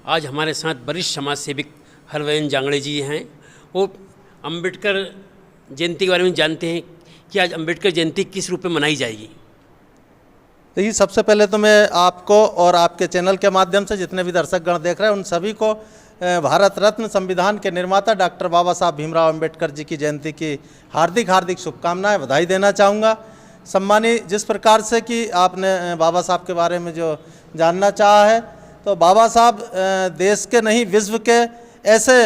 आज हमारे साथ वरिष्ठ समाज सेवक हरवंश जांगड़े जी हैं। वो अंबेडकर जयंती के बारे में जानते हैं कि आज अंबेडकर जयंती किस रूप में मनाई जाएगी। देखिए, सबसे पहले तो मैं आपको और आपके चैनल के माध्यम से जितने भी दर्शकगण देख रहे हैं उन सभी को भारत रत्न संविधान के निर्माता डॉक्टर बाबा साहब भीमराव अंबेडकर जी की जयंती की हार्दिक हार्दिक शुभकामनाएं, बधाई देना चाहूँगा। सम्मानी, जिस प्रकार से कि आपने बाबा साहब के बारे में जो जानना चाहा है, तो बाबा साहब देश के नहीं विश्व के ऐसे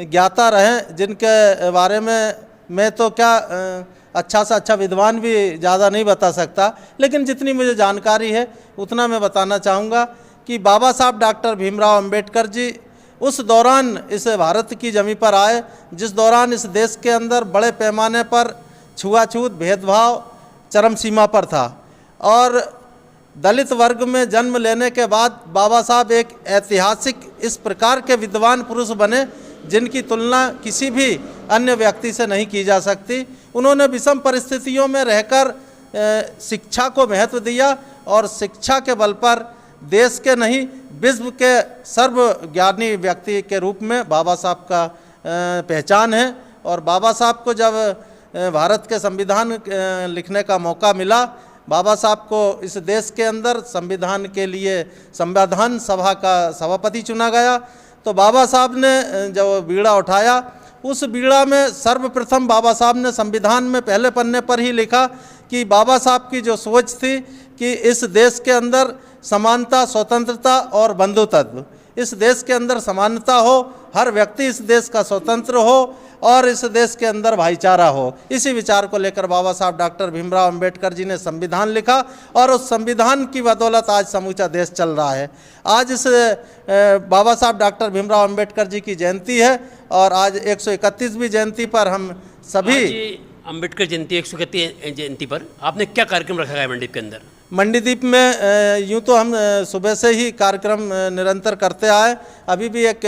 ज्ञाता रहे जिनके बारे में मैं तो क्या अच्छा से अच्छा विद्वान भी ज़्यादा नहीं बता सकता, लेकिन जितनी मुझे जानकारी है उतना मैं बताना चाहूँगा कि बाबा साहब डॉक्टर भीमराव अंबेडकर जी उस दौरान इस भारत की जमी पर आए जिस दौरान इस देश के अंदर बड़े पैमाने पर छुआछूत भेदभाव चरम सीमा पर था और दलित वर्ग में जन्म लेने के बाद बाबा साहब एक ऐतिहासिक इस प्रकार के विद्वान पुरुष बने जिनकी तुलना किसी भी अन्य व्यक्ति से नहीं की जा सकती। उन्होंने विषम परिस्थितियों में रहकर शिक्षा को महत्व दिया और शिक्षा के बल पर देश के नहीं विश्व के सर्वज्ञानी व्यक्ति के रूप में बाबा साहब का पहचान है। और बाबा साहब को जब भारत के संविधान लिखने का मौका मिला, बाबा साहब को इस देश के अंदर संविधान के लिए संविधान सभा का सभापति चुना गया। तो बाबा साहब ने जब बीड़ा उठाया, उस बीड़ा में सर्वप्रथम बाबा साहब ने संविधान में पहले पन्ने पर ही लिखा कि बाबा साहब की जो सोच थी कि इस देश के अंदर समानता, स्वतंत्रता और बंधुत्व, इस देश के अंदर समानता हो, हर व्यक्ति इस देश का स्वतंत्र हो और इस देश के अंदर भाईचारा हो। इसी विचार को लेकर बाबा साहब डॉक्टर भीमराव अंबेडकर जी ने संविधान लिखा और उस संविधान की बदौलत आज समूचा देश चल रहा है। आज इस बाबा साहब डॉक्टर भीमराव अंबेडकर जी की जयंती है और आज 131वीं जयंती पर हम सभी अंबेडकर जयंती 131 जयंती पर आपने क्या कार्यक्रम रखा है मंडीप के अंदर? मंडीदीप में यूँ तो हम सुबह से ही कार्यक्रम निरंतर करते आए। अभी भी एक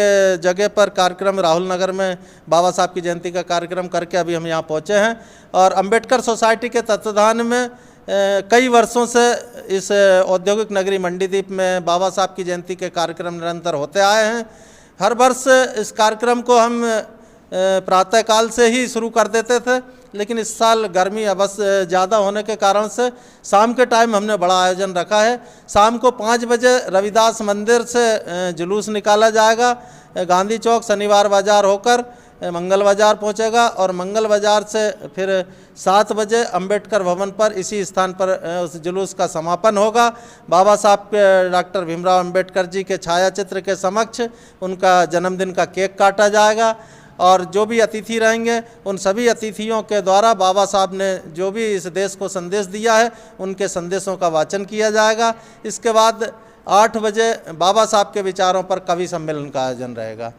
जगह पर कार्यक्रम राहुल नगर में बाबा साहब की जयंती का कार्यक्रम करके अभी हम यहाँ पहुँचे हैं। और अंबेडकर सोसाइटी के तत्वाधान में कई वर्षों से इस औद्योगिक नगरी मंडीदीप में बाबा साहब की जयंती के कार्यक्रम निरंतर होते आए हैं। हर वर्ष इस कार्यक्रम को हम प्रातःकाल से ही शुरू कर देते थे, लेकिन इस साल गर्मी अवश्य ज़्यादा होने के कारण से शाम के टाइम हमने बड़ा आयोजन रखा है। शाम को 5 बजे रविदास मंदिर से जुलूस निकाला जाएगा। गांधी चौक शनिवार बाज़ार होकर मंगल बाज़ार पहुंचेगा और मंगल बाज़ार से फिर 7 बजे अंबेडकर भवन पर इसी स्थान पर उस जुलूस का समापन होगा। बाबा साहब के डॉक्टर भीमराव अंबेडकर जी के छायाचित्र के समक्ष उनका जन्मदिन का केक काटा जाएगा और जो भी अतिथि रहेंगे उन सभी अतिथियों के द्वारा बाबा साहब ने जो भी इस देश को संदेश दिया है उनके संदेशों का वाचन किया जाएगा। इसके बाद 8 बजे बाबा साहब के विचारों पर कवि सम्मेलन का आयोजन रहेगा।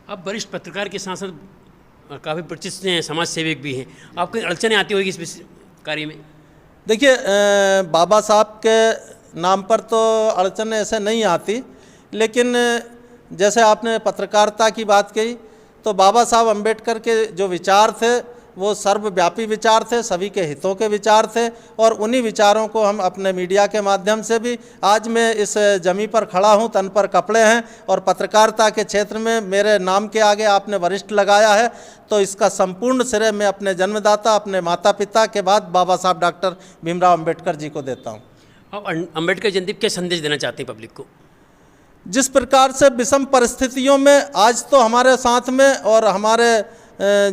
आप वरिष्ठ पत्रकार के साथ साथ काफ़ी प्रतिष्ठित समाज सेवक भी हैं, आपको अड़चनें आती होगी इस कार्य में? देखिए, बाबा साहब के नाम पर तो अड़चनें ऐसे नहीं आती, लेकिन जैसे आपने पत्रकारिता की बात कही तो बाबा साहब अंबेडकर के जो विचार थे वो सर्वव्यापी विचार थे, सभी के हितों के विचार थे और उन्हीं विचारों को हम अपने मीडिया के माध्यम से भी, आज मैं इस जमी पर खड़ा हूं, तन पर कपड़े हैं और पत्रकारिता के क्षेत्र में मेरे नाम के आगे आपने वरिष्ठ लगाया है, तो इसका संपूर्ण श्रेय मैं अपने जन्मदाता, अपने माता पिता के बाद बाबा साहब डॉक्टर भीमराव अंबेडकर जी को देता हूँ। आप अंबेडकर जयंती क्या संदेश देना चाहते हैं पब्लिक को? जिस प्रकार से विषम परिस्थितियों में आज तो हमारे साथ में और हमारे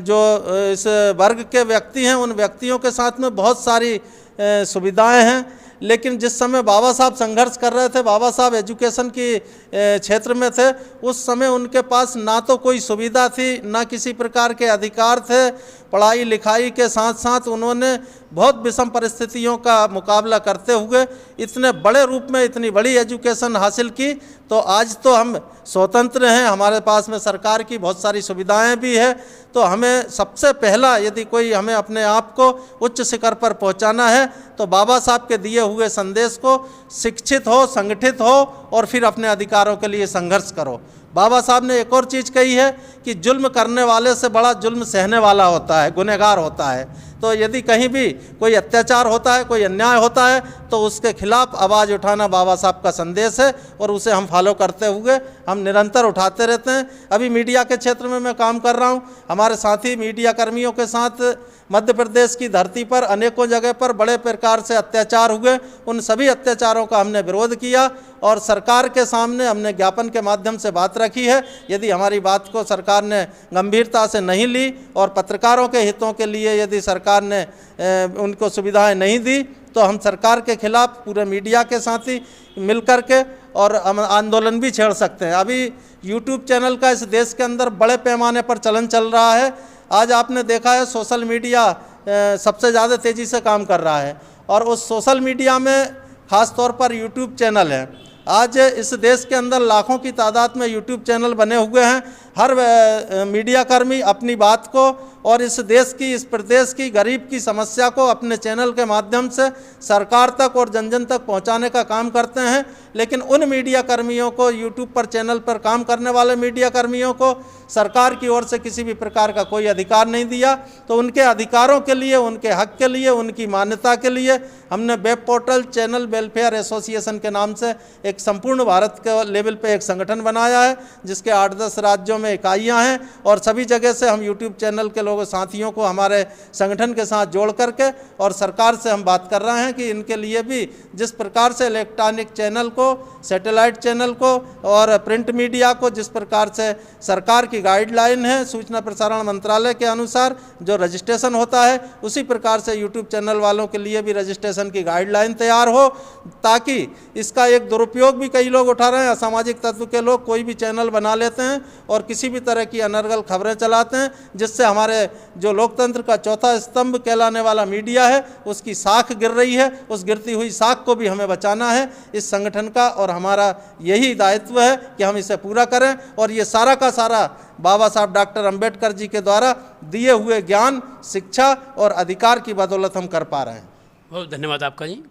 जो इस वर्ग के व्यक्ति हैं उन व्यक्तियों के साथ में बहुत सारी सुविधाएं हैं, लेकिन जिस समय बाबा साहब संघर्ष कर रहे थे, बाबा साहब एजुकेशन की क्षेत्र में थे, उस समय उनके पास ना तो कोई सुविधा थी, ना किसी प्रकार के अधिकार थे। पढ़ाई लिखाई के साथ साथ उन्होंने बहुत विषम परिस्थितियों का मुकाबला करते हुए इतने बड़े रूप में इतनी बड़ी एजुकेशन हासिल की। तो आज तो हम स्वतंत्र हैं, हमारे पास में सरकार की बहुत सारी सुविधाएं भी है। तो हमें सबसे पहला यदि कोई हमें अपने आप को उच्च शिखर पर पहुंचाना है तो बाबा साहब के दिए हुए संदेश को शिक्षित हो, संगठित हो और फिर अपने अधिकारों के लिए संघर्ष करो। बाबा साहब ने एक और चीज़ कही है कि जुल्म करने वाले से बड़ा जुल्म सहने वाला होता है, गुनहगार होता है। तो यदि कहीं भी कोई अत्याचार होता है, कोई अन्याय होता है, तो उसके खिलाफ आवाज़ उठाना बाबा साहब का संदेश है और उसे हम फॉलो करते हुए हम निरंतर उठाते रहते हैं। अभी मीडिया के क्षेत्र में मैं काम कर रहा हूं, हमारे साथी मीडिया कर्मियों के साथ मध्य प्रदेश की धरती पर अनेकों जगह पर बड़े प्रकार से अत्याचार हुए। उन सभी अत्याचारों का हमने विरोध किया और सरकार के सामने हमने ज्ञापन के माध्यम से बात रखी है। यदि हमारी बात को सरकार ने गंभीरता से नहीं ली और पत्रकारों के हितों के लिए यदि सरकार ने उनको सुविधाएं नहीं दी, तो हम सरकार के खिलाफ पूरे मीडिया के साथी मिलकर के और हम आंदोलन भी छेड़ सकते हैं। अभी यूट्यूब चैनल का इस देश के अंदर बड़े पैमाने पर चलन चल रहा है। आज आपने देखा है सोशल मीडिया सबसे ज़्यादा तेज़ी से काम कर रहा है और उस सोशल मीडिया में ख़ास तौर पर यूट्यूब चैनल है। आज इस देश के अंदर लाखों की तादाद में यूट्यूब चैनल बने हुए हैं। हर मीडिया कर्मी अपनी बात को और इस देश की, इस प्रदेश की गरीब की समस्या को अपने चैनल के माध्यम से सरकार तक और जन जन तक पहुंचाने का काम करते हैं। लेकिन उन मीडिया कर्मियों को, यूट्यूब पर चैनल पर काम करने वाले मीडिया कर्मियों को सरकार की ओर से किसी भी प्रकार का कोई अधिकार नहीं दिया। तो उनके अधिकारों के लिए, उनके हक के लिए, उनकी मान्यता के लिए हमने web portal channel welfare association के नाम से एक संपूर्ण भारत के लेवल पे एक संगठन बनाया है, जिसके 8-10 राज्यों में इकाइयां हैं और सभी जगह से हम यूट्यूब चैनल के लोगों, साथियों को हमारे संगठन के साथ जोड़ करके और सरकार से हम बात कर रहे हैं कि इनके लिए भी जिस प्रकार से इलेक्ट्रॉनिक चैनल को, सैटेलाइट चैनल को और प्रिंट मीडिया को जिस प्रकार से सरकार की गाइडलाइन है सूचना प्रसारण मंत्रालय के अनुसार जो रजिस्ट्रेशन होता है, उसी प्रकार से यूट्यूब चैनल वालों के लिए भी रजिस्ट्रेशन की गाइडलाइन तैयार हो, ताकि इसका एक दुरुपयोग भी कई लोग उठा रहे हैं। असामाजिक तत्व के लोग कोई भी चैनल बना लेते हैं और किसी भी तरह की अनर्गल खबरें चलाते हैं, जिससे हमारे जो लोकतंत्र का चौथा स्तंभ कहलाने वाला मीडिया है उसकी साख गिर रही है। उस गिरती हुई साख को भी हमें बचाना है इस संगठन का, और हमारा यही दायित्व है कि हम इसे पूरा करें। और ये सारा का सारा बाबा साहब डॉक्टर अंबेडकर जी के द्वारा दिए हुए ज्ञान, शिक्षा और अधिकार की बदौलत हम कर पा रहे हैं। बहुत धन्यवाद आपका जी।